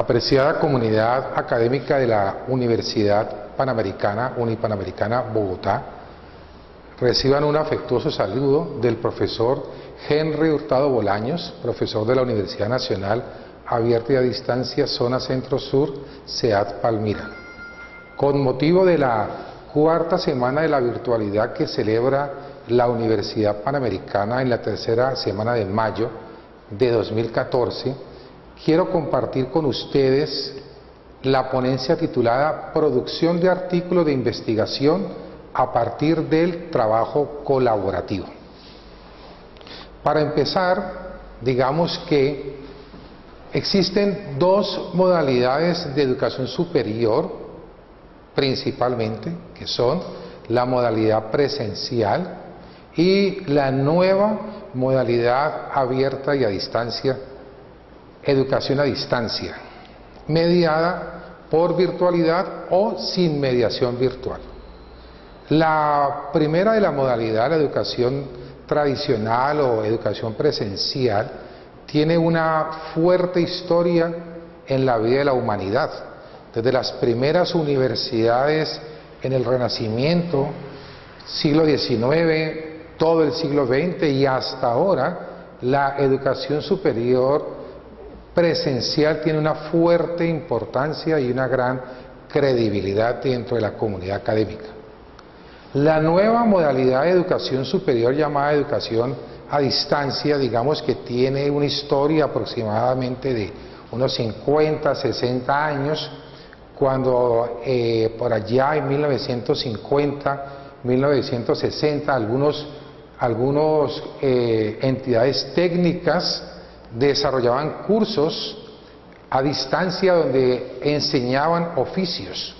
Apreciada comunidad académica de la Universidad Panamericana, Unipanamericana Bogotá, reciban un afectuoso saludo del profesor Henry Hurtado Bolaños, profesor de la Universidad Nacional Abierta y a Distancia, Zona Centro-Sur, SEAD Palmira. Con motivo de la cuarta semana de la virtualidad que celebra la Universidad Panamericana en la tercera semana de mayo de 2014, quiero compartir con ustedes la ponencia titulada Producción de artículos de investigación a partir del trabajo colaborativo. Para empezar, digamos que existen dos modalidades de educación superior, principalmente, que son la modalidad presencial y la nueva modalidad abierta y a distancia, educación a distancia, mediada por virtualidad o sin mediación virtual. La primera de la modalidad, la educación tradicional o educación presencial, tiene una fuerte historia en la vida de la humanidad. Desde las primeras universidades en el Renacimiento, siglo XIX, todo el siglo XX y hasta ahora, la educación superior presencial tiene una fuerte importancia y una gran credibilidad dentro de la comunidad académica. La nueva modalidad de educación superior llamada educación a distancia, digamos que tiene una historia aproximadamente de unos 50, 60 años, cuando por allá en 1950, 1960, algunos entidades técnicas desarrollaban cursos a distancia donde enseñaban oficios.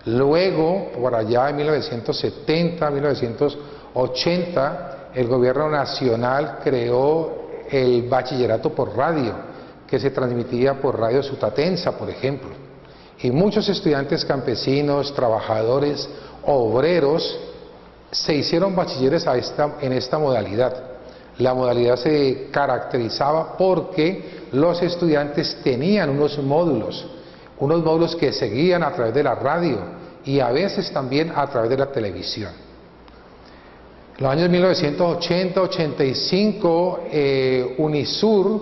Luego, por allá en 1970, 1980, el gobierno nacional creó el bachillerato por radio, que se transmitía por Radio Sutatensa, por ejemplo. Y muchos estudiantes campesinos, trabajadores, obreros, se hicieron bachilleres en esta modalidad. La modalidad se caracterizaba porque los estudiantes tenían unos módulos que seguían a través de la radio y a veces también a través de la televisión. En los años 1980-85, Unisur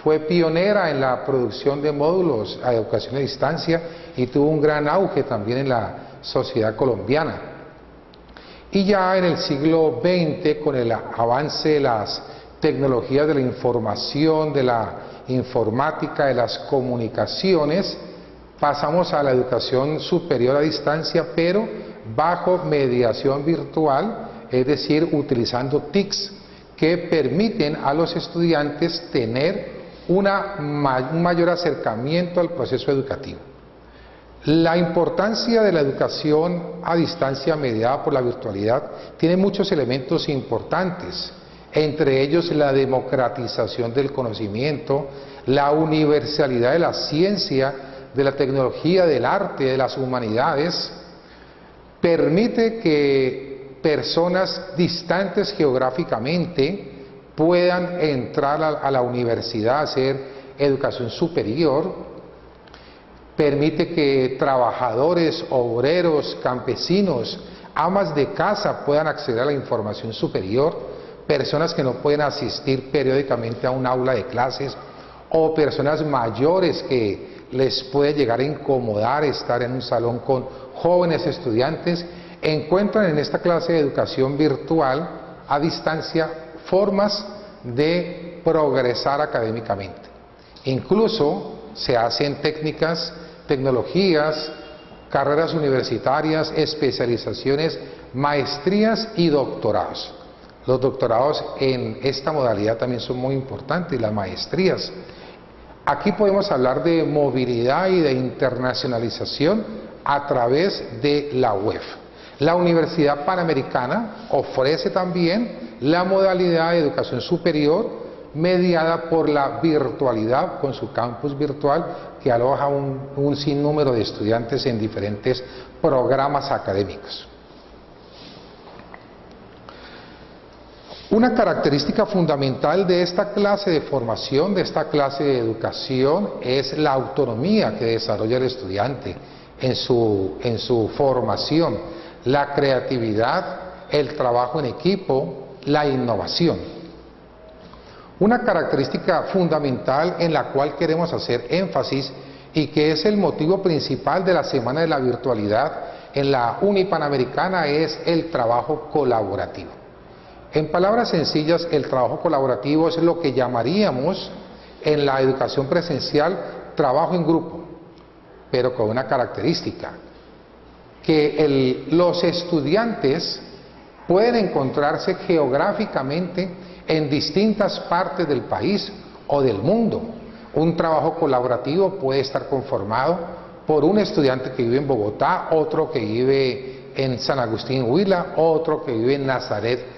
fue pionera en la producción de módulos a educación a distancia y tuvo un gran auge también en la sociedad colombiana. Y ya en el siglo XX, con el avance de las tecnologías de la información, de la informática, de las comunicaciones, pasamos a la educación superior a distancia, pero bajo mediación virtual, es decir, utilizando TICs, que permiten a los estudiantes tener un mayor acercamiento al proceso educativo. La importancia de la educación a distancia mediada por la virtualidad tiene muchos elementos importantes, entre ellos la democratización del conocimiento, la universalidad de la ciencia, de la tecnología, del arte, de las humanidades, permite que personas distantes geográficamente puedan entrar a la universidad a hacer educación superior, permite que trabajadores, obreros, campesinos, amas de casa puedan acceder a la información superior, personas que no pueden asistir periódicamente a un aula de clases o personas mayores que les puede llegar a incomodar estar en un salón con jóvenes estudiantes, encuentran en esta clase de educación virtual a distancia formas de progresar académicamente. Incluso se hacen tecnologías, carreras universitarias, especializaciones, maestrías y doctorados. Los doctorados en esta modalidad también son muy importantes, las maestrías. Aquí podemos hablar de movilidad y de internacionalización a través de la web. La Universidad Panamericana ofrece también la modalidad de educación superior mediada por la virtualidad con su campus virtual que aloja un sinnúmero de estudiantes en diferentes programas académicos. Una característica fundamental de esta clase de formación, de esta clase de educación, es la autonomía que desarrolla el estudiante en su formación, la creatividad, el trabajo en equipo, la innovación. Una característica fundamental en la cual queremos hacer énfasis y que es el motivo principal de la Semana de la Virtualidad en la Unipanamericana es el trabajo colaborativo. En palabras sencillas, el trabajo colaborativo es lo que llamaríamos en la educación presencial trabajo en grupo, pero con una característica, que los estudiantes pueden encontrarse geográficamente en distintas partes del país o del mundo. Un trabajo colaborativo puede estar conformado por un estudiante que vive en Bogotá, otro que vive en San Agustín Huila, otro que vive en Nazaret,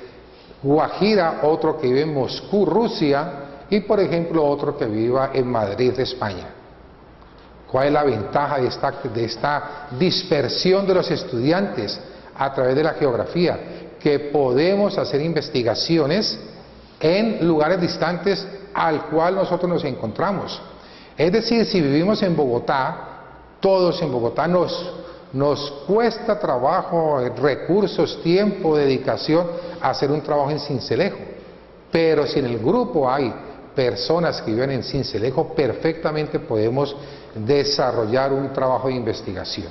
Guajira, otro que vive en Moscú, Rusia, y por ejemplo otro que viva en Madrid, España. ¿Cuál es la ventaja de esta dispersión de los estudiantes a través de la geografía? Que podemos hacer investigaciones en lugares distantes al cual nosotros nos encontramos. Es decir, si vivimos en Bogotá, todos en Bogotá nos cuesta trabajo, recursos, tiempo, dedicación a hacer un trabajo en Sincelejo. Pero si en el grupo hay personas que viven en Sincelejo, perfectamente podemos desarrollar un trabajo de investigación.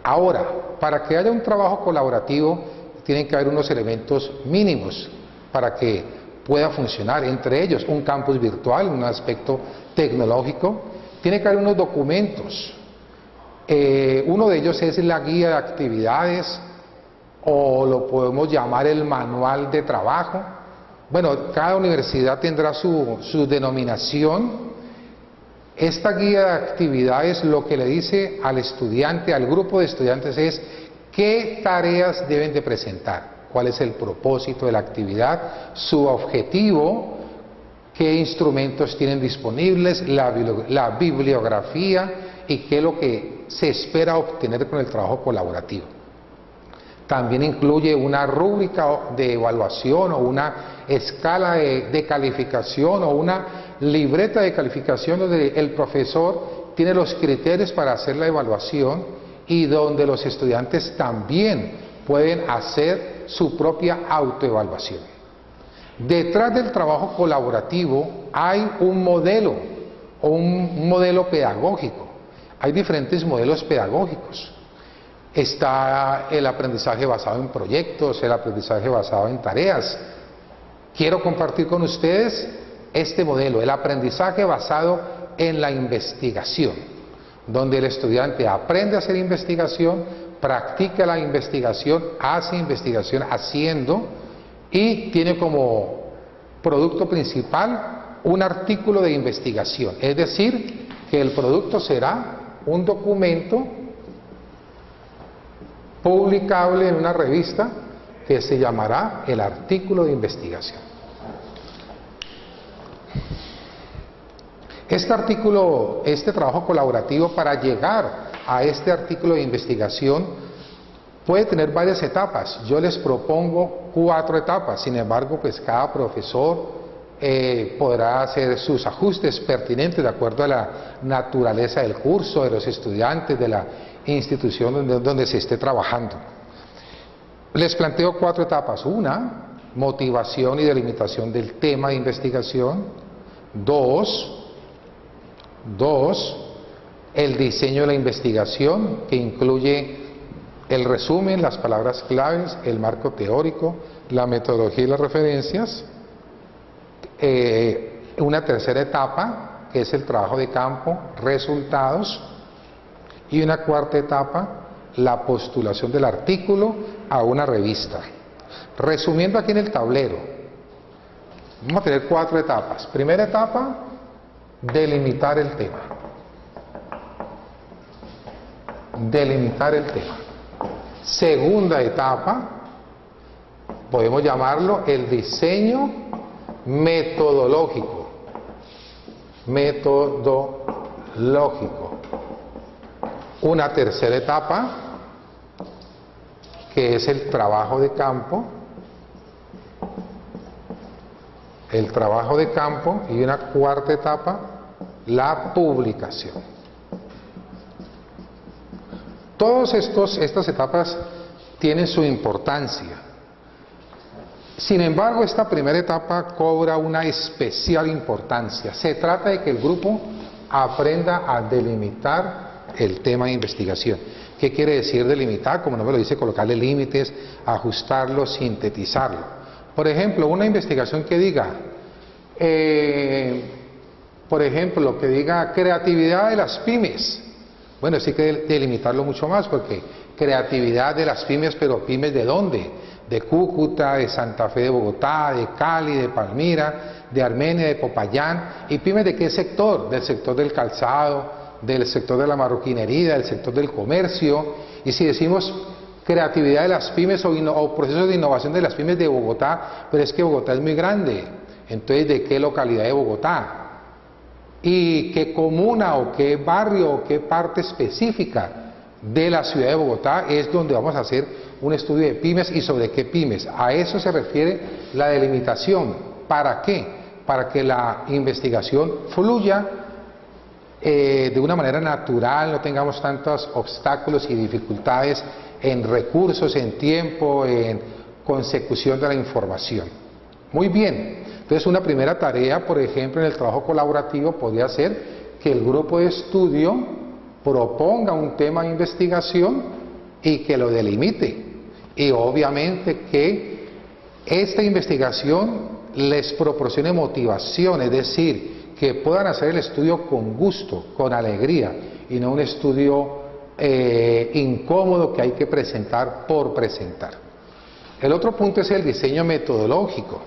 Ahora, para que haya un trabajo colaborativo, tienen que haber unos elementos mínimos para que pueda funcionar, entre ellos un campus virtual, un aspecto tecnológico, tiene que haber unos documentos. Uno de ellos es la guía de actividades, o lo podemos llamar el manual de trabajo. Bueno, cada universidad tendrá su denominación. Esta guía de actividades lo que le dice al estudiante, al grupo de estudiantes, es qué tareas deben de presentar, cuál es el propósito de la actividad, su objetivo, qué instrumentos tienen disponibles, la bibliografía y qué es lo que se espera obtener con el trabajo colaborativo. También incluye una rúbrica de evaluación o una escala de calificación o una libreta de calificación donde el profesor tiene los criterios para hacer la evaluación y donde los estudiantes también pueden hacer su propia autoevaluación. Detrás del trabajo colaborativo hay un modelo o un modelo pedagógico. Hay diferentes modelos pedagógicos. Está el aprendizaje basado en proyectos, el aprendizaje basado en tareas. Quiero compartir con ustedes este modelo, el aprendizaje basado en la investigación, donde el estudiante aprende a hacer investigación, practica la investigación, hace investigación haciendo y tiene como producto principal un artículo de investigación. Es decir, que el producto será un documento publicable en una revista que se llamará el artículo de investigación. Este trabajo colaborativo, para llegar a este artículo de investigación, puede tener varias etapas. Yo les propongo 4 etapas, sin embargo, pues cada profesor podrá hacer sus ajustes pertinentes de acuerdo a la naturaleza del curso, de los estudiantes, de la institución donde se esté trabajando. Les planteo 4 etapas. 1, motivación y delimitación del tema de investigación. 2, el diseño de la investigación, que incluye el resumen, las palabras claves, el marco teórico, la metodología y las referencias. Una tercera etapa, que es el trabajo de campo, resultados. Y una cuarta etapa, la postulación del artículo a una revista. Resumiendo aquí en el tablero, vamos a tener 4 etapas. Primera etapa, delimitar el tema. Delimitar el tema. Segunda etapa, podemos llamarlo el diseño metodológico. Metodológico. Una tercera etapa, que es el trabajo de campo. el trabajo de campo, y una cuarta etapa, la publicación. Todas estas etapas tienen su importancia. Sin embargo, esta primera etapa cobra una especial importancia. Se trata de que el grupo aprenda a delimitar el tema de investigación. ¿Qué quiere decir delimitar? Como no me lo dice, colocarle límites, ajustarlo, sintetizarlo. Por ejemplo, una investigación que diga, creatividad de las pymes. Bueno, sí que delimitarlo mucho más, porque creatividad de las pymes, pero pymes ¿de dónde? De Cúcuta, de Santa Fe de Bogotá, de Cali, de Palmira, de Armenia, de Popayán. ¿Y pymes de qué sector? Del sector del calzado, del sector de la marroquinería, del sector del comercio. Y si decimos creatividad de las pymes o procesos de innovación de las pymes de Bogotá, pero es que Bogotá es muy grande, entonces ¿de qué localidad de Bogotá? ¿Y qué comuna o qué barrio o qué parte específica de la ciudad de Bogotá es donde vamos a hacer un estudio de pymes y sobre qué pymes? A eso se refiere la delimitación. ¿Para qué? Para que la investigación fluya de una manera natural, no tengamos tantos obstáculos y dificultades en recursos, en tiempo, en consecución de la información. Muy bien, entonces una primera tarea, por ejemplo, en el trabajo colaborativo podría ser que el grupo de estudio proponga un tema de investigación y que lo delimite. Y obviamente que esta investigación les proporcione motivación, es decir, que puedan hacer el estudio con gusto, con alegría, y no un estudio incómodo que hay que presentar por presentar. El otro punto es el diseño metodológico.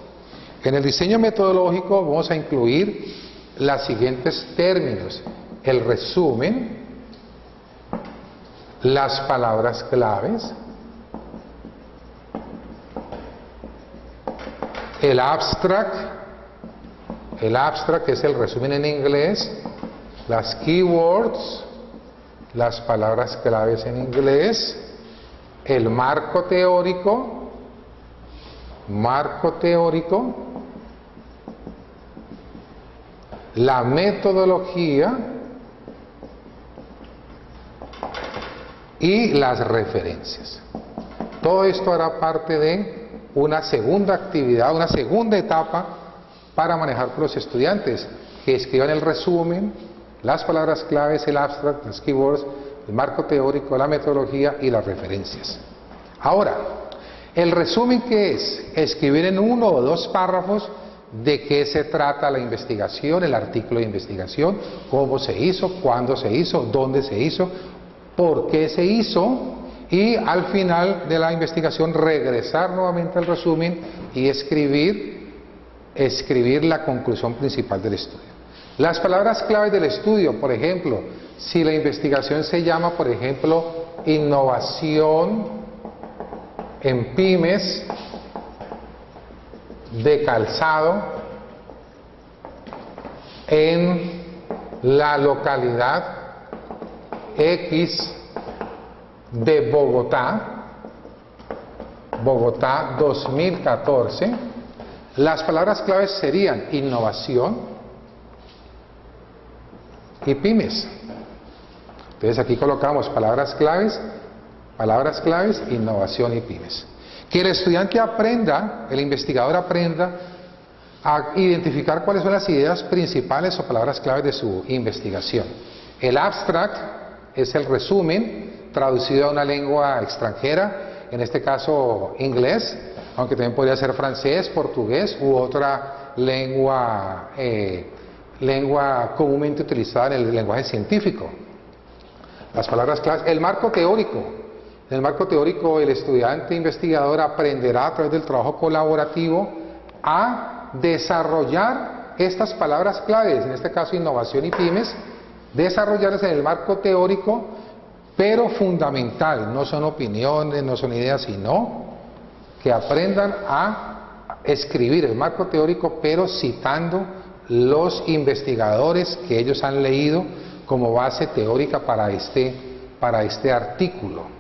En el diseño metodológico vamos a incluir los siguientes términos: el resumen, las palabras claves, el abstract es el resumen en inglés, las keywords, las palabras claves en inglés, el marco teórico, la metodología y las referencias. Todo esto hará parte de una segunda actividad, una segunda etapa para manejar con los estudiantes, que escriban el resumen, las palabras claves, el abstract, las keywords, el marco teórico, la metodología y las referencias. Ahora, el resumen, ¿qué es? Escribir en 1 o 2 párrafos de qué se trata la investigación, el artículo de investigación, cómo se hizo, cuándo se hizo, dónde se hizo, por qué se hizo, y al final de la investigación regresar nuevamente al resumen y escribir la conclusión principal del estudio. Las palabras claves del estudio, por ejemplo, si la investigación se llama, por ejemplo, innovación en pymes de calzado en la localidad X de Bogotá 2014, las palabras claves serían innovación y pymes. Entonces aquí colocamos palabras claves, innovación y pymes. Que el estudiante aprenda, el investigador aprenda a identificar cuáles son las ideas principales o palabras claves de su investigación. El abstract es el resumen traducido a una lengua extranjera, en este caso inglés, aunque también podría ser francés, portugués u otra lengua comúnmente utilizada en el lenguaje científico. Las palabras claves. El marco teórico. En el marco teórico, el estudiante investigador aprenderá a través del trabajo colaborativo a desarrollar estas palabras claves, en este caso innovación y pymes, desarrollarlas en el marco teórico, pero fundamental, no son opiniones, no son ideas, sino que aprendan a escribir el marco teórico, pero citando los investigadores que ellos han leído como base teórica para este artículo.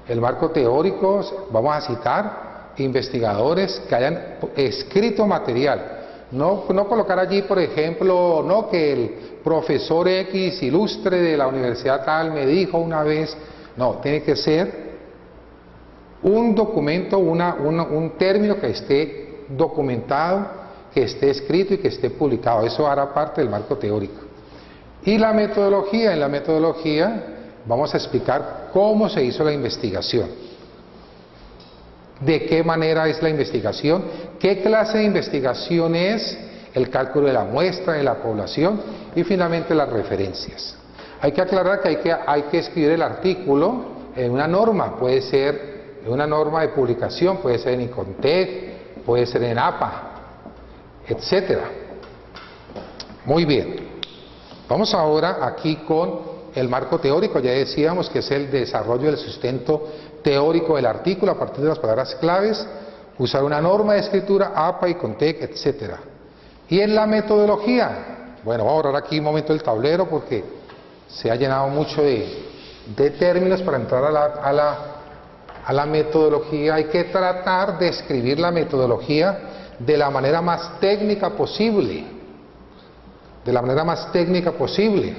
El marco teórico, vamos a citar investigadores que hayan escrito material, No colocar allí, por ejemplo, no que el profesor X ilustre de la universidad tal me dijo una vez. No, tiene que ser un documento, un término que esté documentado, que esté escrito y que esté publicado. Eso hará parte del marco teórico. Y la metodología, en la metodología vamos a explicar cómo se hizo la investigación, de qué manera es la investigación, qué clase de investigación es, el cálculo de la muestra, de la población y finalmente las referencias. Hay que aclarar que hay que escribir el artículo en una norma, puede ser en una norma de publicación, puede ser en ICONTEC, puede ser en APA, etcétera. Muy bien. Vamos ahora aquí con el marco teórico. Ya decíamos que es el desarrollo del sustento teórico del artículo a partir de las palabras claves, usar una norma de escritura, APA, ICONTEC, etcétera. Y en la metodología, bueno, vamos a borrar aquí un momento el tablero porque se ha llenado mucho de términos para entrar a la metodología. Hay que tratar de escribir la metodología de la manera más técnica posible. De la manera más técnica posible.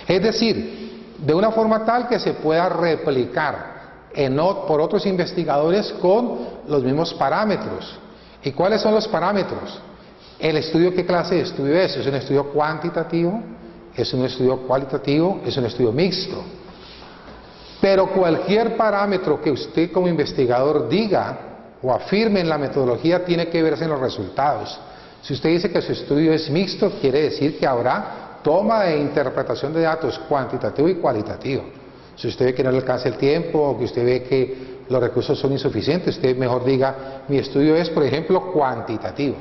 Es decir, de una forma tal que se pueda replicar por otros investigadores con los mismos parámetros. ¿Y cuáles son los parámetros? El estudio, ¿qué clase de estudio es? ¿Es un estudio cuantitativo? ¿Es un estudio cualitativo? ¿Es un estudio mixto? Pero cualquier parámetro que usted como investigador diga o afirme en la metodología tiene que verse en los resultados. Si usted dice que su estudio es mixto, quiere decir que habrá toma de interpretación de datos cuantitativo y cualitativo. Si usted ve que no le alcanza el tiempo o que usted ve que los recursos son insuficientes, usted mejor diga, mi estudio es, por ejemplo, cuantitativo.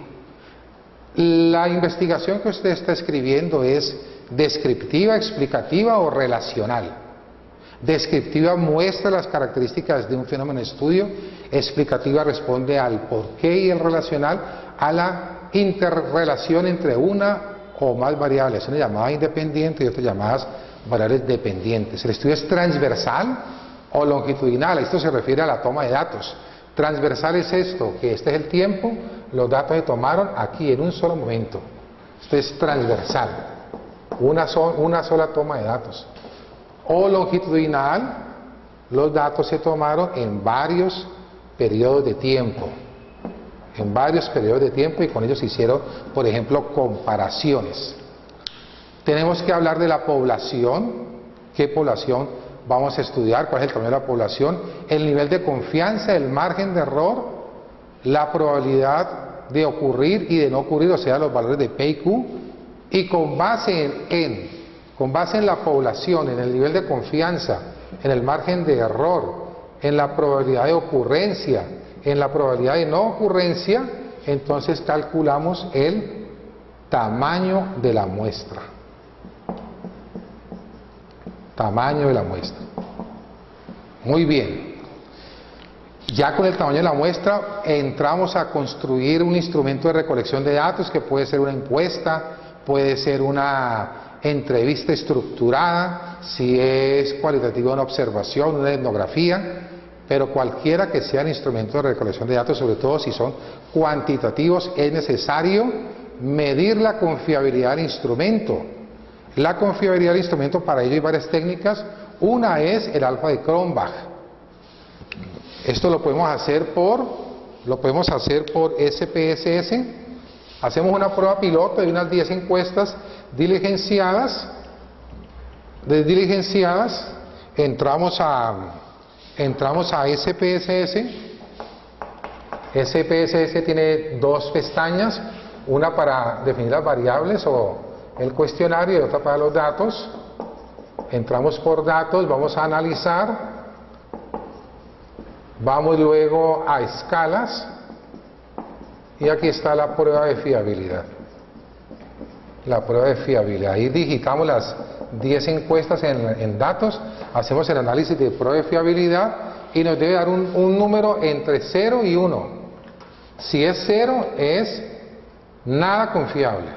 La investigación que usted está escribiendo es descriptiva, explicativa o relacional. Descriptiva muestra las características de un fenómeno de estudio, explicativa responde al porqué y el relacional a la interrelación entre una o más variables, una llamada independiente y otras llamadas variables dependientes. El estudio es transversal o longitudinal, esto se refiere a la toma de datos. Transversal es esto, que este es el tiempo, los datos se tomaron aquí en un solo momento. Esto es transversal, una sola toma de datos. O longitudinal, los datos se tomaron en varios periodos de tiempo. En varios periodos de tiempo y con ellos se hicieron, por ejemplo, comparaciones. Tenemos que hablar de la población, qué población vamos a estudiar, cuál es el tamaño de la población, el nivel de confianza, el margen de error, la probabilidad de ocurrir y de no ocurrir, o sea, los valores de P y Q, y con base en la población, en el nivel de confianza, en el margen de error, en la probabilidad de ocurrencia, en la probabilidad de no ocurrencia, entonces calculamos el tamaño de la muestra. Tamaño de la muestra. Muy bien. Ya con el tamaño de la muestra entramos a construir un instrumento de recolección de datos que puede ser una encuesta, puede ser una entrevista estructurada, si es cualitativa una observación, una etnografía, pero cualquiera que sea el instrumento de recolección de datos, sobre todo si son cuantitativos, es necesario medir la confiabilidad del instrumento. La confiabilidad del instrumento, para ello hay varias técnicas. Una es el alfa de Cronbach. Esto lo podemos hacer por SPSS. Hacemos una prueba piloto de unas 10 encuestas diligenciadas. Entramos a SPSS. SPSS tiene dos pestañas, una para definir las variables o el cuestionario y otra para los datos. Entramos por datos, vamos a analizar, vamos luego a escalas y aquí está la prueba de fiabilidad. La prueba de fiabilidad. Ahí digitamos las 10 encuestas en datos, hacemos el análisis de prueba de fiabilidad y nos debe dar un número entre 0 y 1. Si es 0 es nada confiable.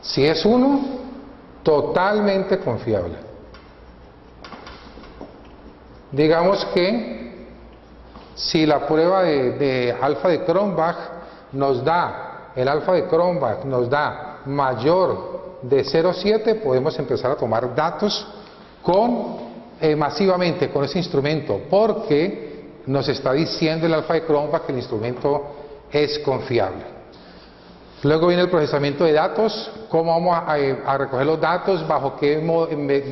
Si es 1, totalmente confiable. Digamos que Si la prueba de alfa de Cronbach nos da, el alfa de Cronbach nos da mayor de 0,7, podemos empezar a tomar datos masivamente con ese instrumento, porque nos está diciendo el alfa de Cronbach que el instrumento es confiable. Luego viene el procesamiento de datos, cómo vamos a recoger los datos, bajo qué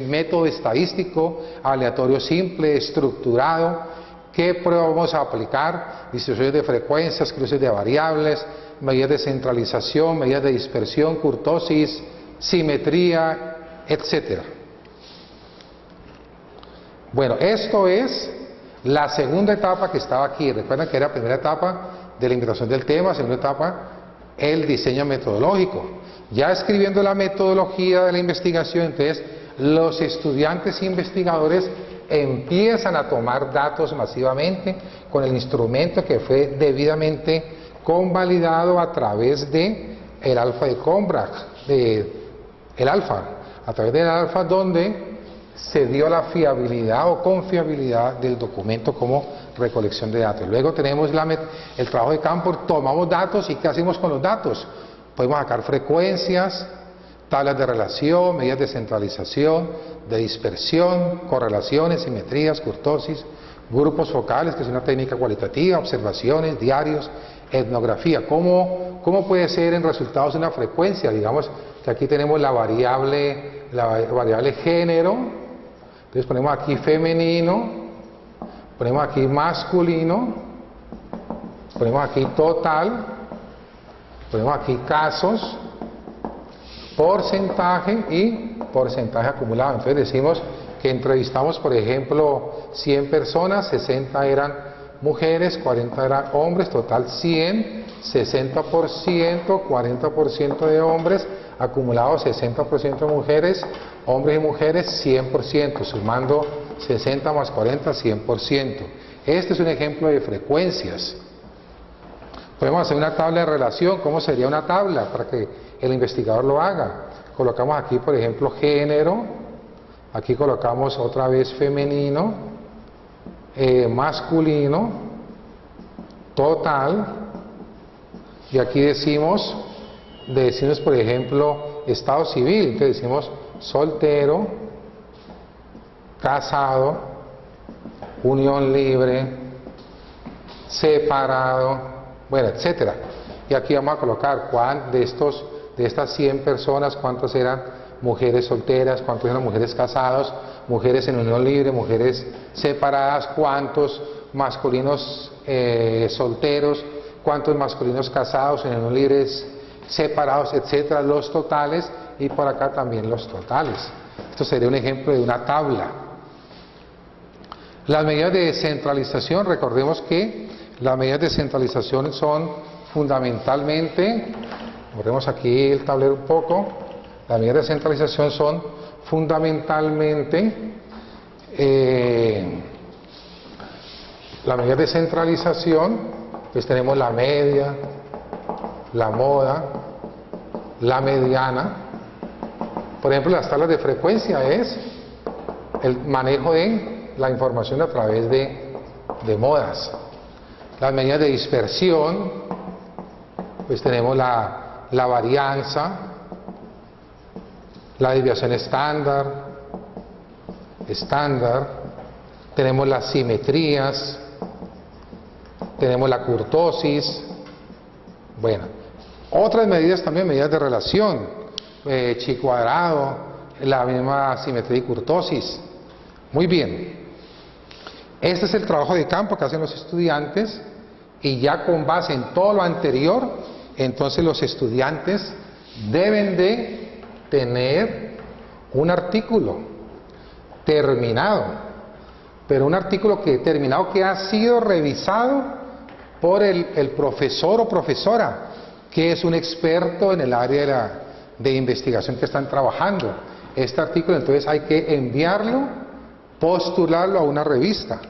método estadístico, aleatorio simple, estructurado, qué prueba vamos a aplicar, distribuciones de frecuencias, cruces de variables, medidas de centralización, medidas de dispersión, kurtosis, simetría, etc. Bueno, esto es la segunda etapa que estaba aquí. Recuerden que era la primera etapa de la integración del tema, segunda etapa el diseño metodológico. Ya escribiendo la metodología de la investigación, entonces los estudiantes e investigadores empiezan a tomar datos masivamente con el instrumento que fue debidamente convalidado a través de el alfa de Cronbach, a través del alfa donde se dio la fiabilidad o confiabilidad del documento como recolección de datos. Luego tenemos el trabajo de campo, tomamos datos y ¿qué hacemos con los datos? Podemos sacar frecuencias, tablas de relación, medidas de centralización, de dispersión, correlaciones, simetrías, kurtosis, grupos focales, que es una técnica cualitativa, observaciones, diarios, etnografía. ¿Cómo puede ser en resultados una frecuencia? Digamos que aquí tenemos la variable género. Entonces ponemos aquí femenino, ponemos aquí masculino, ponemos aquí total, ponemos aquí casos, porcentaje y porcentaje acumulado. Entonces decimos que entrevistamos, por ejemplo, 100 personas, 60 eran mujeres, 40 eran hombres, total 100, 60%, 40% de hombres, acumulado 60% de mujeres, hombres y mujeres 100%, sumando 60 más 40, 100%. Este es un ejemplo de frecuencias. Podemos hacer una tabla de relación. ¿Cómo sería una tabla para que el investigador lo haga? Colocamos aquí, por ejemplo, género, aquí colocamos otra vez femenino, masculino, total, y aquí decimos por ejemplo estado civil. Entonces decimos soltero, casado, unión libre, separado, bueno, etcétera. Y aquí vamos a colocar de estas 100 personas, cuántas eran mujeres solteras, cuántas eran mujeres casadas, mujeres en unión libre, mujeres separadas, cuántos masculinos solteros, cuántos masculinos casados en unión libres, separados, etcétera, los totales, y por acá también los totales. Esto sería un ejemplo de una tabla. Las medidas de centralización, recordemos que las medidas de centralización son fundamentalmente, borremos aquí el tablero un poco, las medidas de centralización son fundamentalmente las medidas de centralización, pues tenemos la media, la moda, la mediana. Por ejemplo, las tablas de frecuencia es el manejo de la información a través de modas. Las medidas de dispersión, pues tenemos la varianza, la desviación estándar, tenemos las simetrías, tenemos la kurtosis. Bueno, otras medidas también, medidas de relación, chi cuadrado, la misma simetría y kurtosis. Muy bien, este es el trabajo de campo que hacen los estudiantes, y ya con base en todo lo anterior, entonces los estudiantes deben de tener un artículo terminado, pero un artículo terminado que ha sido revisado por el profesor o profesora, que es un experto en el área de investigación que están trabajando. Este artículo entonces hay que enviarlo, postularlo a una revista.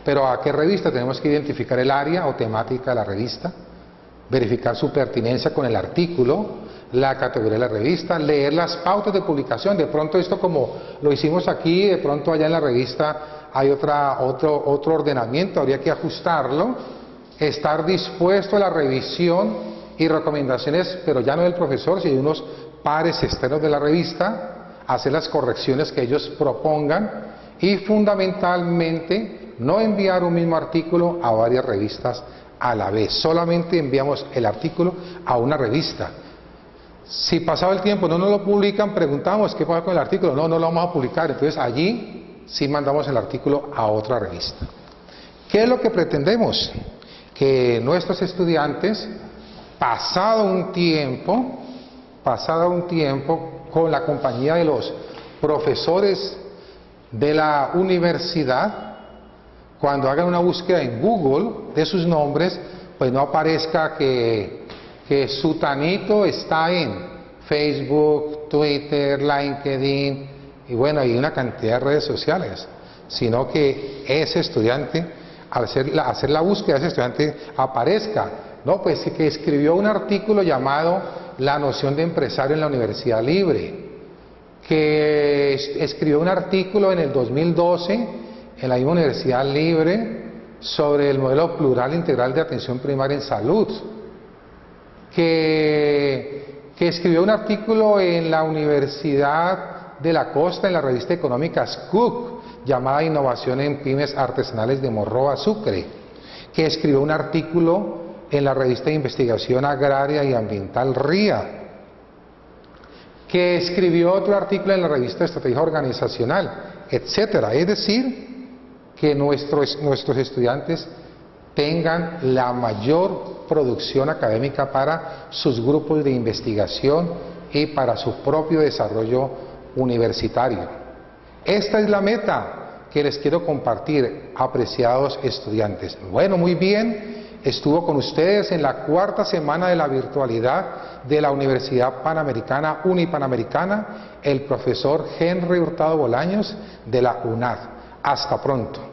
Pero ¿a qué revista? Tenemos que identificar el área o temática de la revista, verificar su pertinencia con el artículo, la categoría de la revista, leer las pautas de publicación. De pronto esto, como lo hicimos aquí, de pronto allá en la revista hay otro ordenamiento, habría que ajustarlo, estar dispuesto a la revisión y recomendaciones, pero ya no del profesor, sino de unos pares externos de la revista, hacer las correcciones que ellos propongan y fundamentalmente no enviar un mismo artículo a varias revistas a la vez, solamente enviamos el artículo a una revista. Si pasado el tiempo no nos lo publican, preguntamos qué pasa con el artículo, no lo vamos a publicar, entonces allí sí mandamos el artículo a otra revista. ¿Qué es lo que pretendemos? Que nuestros estudiantes, pasado un tiempo, con la compañía de los profesores de la universidad, cuando hagan una búsqueda en Google de sus nombres, pues no aparezca que sutanito está en Facebook, Twitter, LinkedIn, y bueno, hay una cantidad de redes sociales, sino que ese estudiante, al hacer la búsqueda, ese estudiante aparezca, no, pues que escribió un artículo llamado La noción de empresario en la Universidad Libre, que escribió un artículo en el 2012 en la misma Universidad Libre sobre el modelo plural integral de atención primaria en salud, que escribió un artículo en la Universidad de la Costa, en la revista económica Cook, llamada Innovación en Pymes Artesanales de Morroa, Sucre, que escribió un artículo en la revista de Investigación Agraria y Ambiental RIA, que escribió otro artículo en la revista Estrategia Organizacional, etcétera. Es decir, que nuestros estudiantes tengan la mayor producción académica para sus grupos de investigación y para su propio desarrollo universitario. Esta es la meta que les quiero compartir, apreciados estudiantes. Bueno, muy bien, estuvo con ustedes en la cuarta semana de la virtualidad de la Universidad Panamericana, Unipanamericana, el profesor Henry Hurtado Bolaños de la UNAD. Hasta pronto.